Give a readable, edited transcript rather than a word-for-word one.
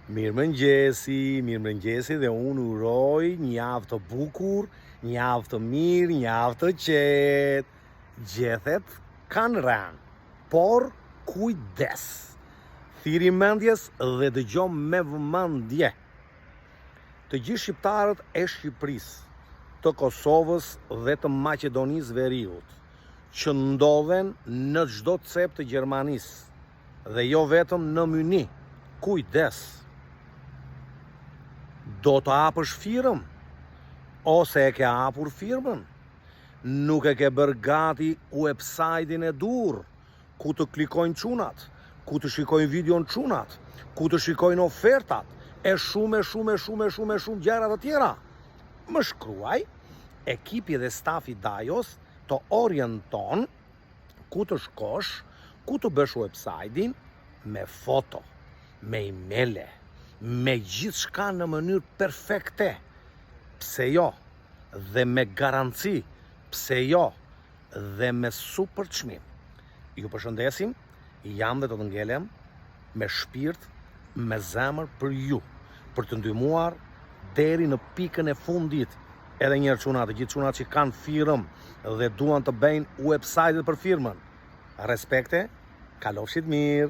Mirëmëngjesi dhe unë uroj një javë të bukur, një javë të mirë, një javë të qetë. Gjethet kanë rënë, por kujdes. Thiri mendjes dhe dëgjo me vëmendje. Të gjithë shqiptarët e Shqipërisë, të Kosovës dhe të Maqedonisë Veriut, që ndodhen në çdo cep të Gjermanisë dhe jo vetëm në Myni, kujdes. Do të hapësh firmë, ose e ke hapur firmën, nuk e ke bërë gati website-in e dur, ku të klikojnë çunat, ku të shikojnë videon çunat, ku të shikojnë ofertat, e shumë gjëra të tjera. Më shkruaj, ekipi dhe stafi Dajos të orienton ku të shkosh, ku të bësh website-in me foto, me email-e, me gjithë shka në mënyrë perfekte. Pse jo? Dhe me garanci. Pse jo? Dhe me super çmim. Ju përshëndesim, jam dhe të ngelem me shpirt, me zemër për ju, për të ndihmuar deri në pikën e fundit. Edhe njerë çunat, gjithë çunat që kanë firmë dhe duan të bëjnë website për firmën. Respekte, kalofshit mirë.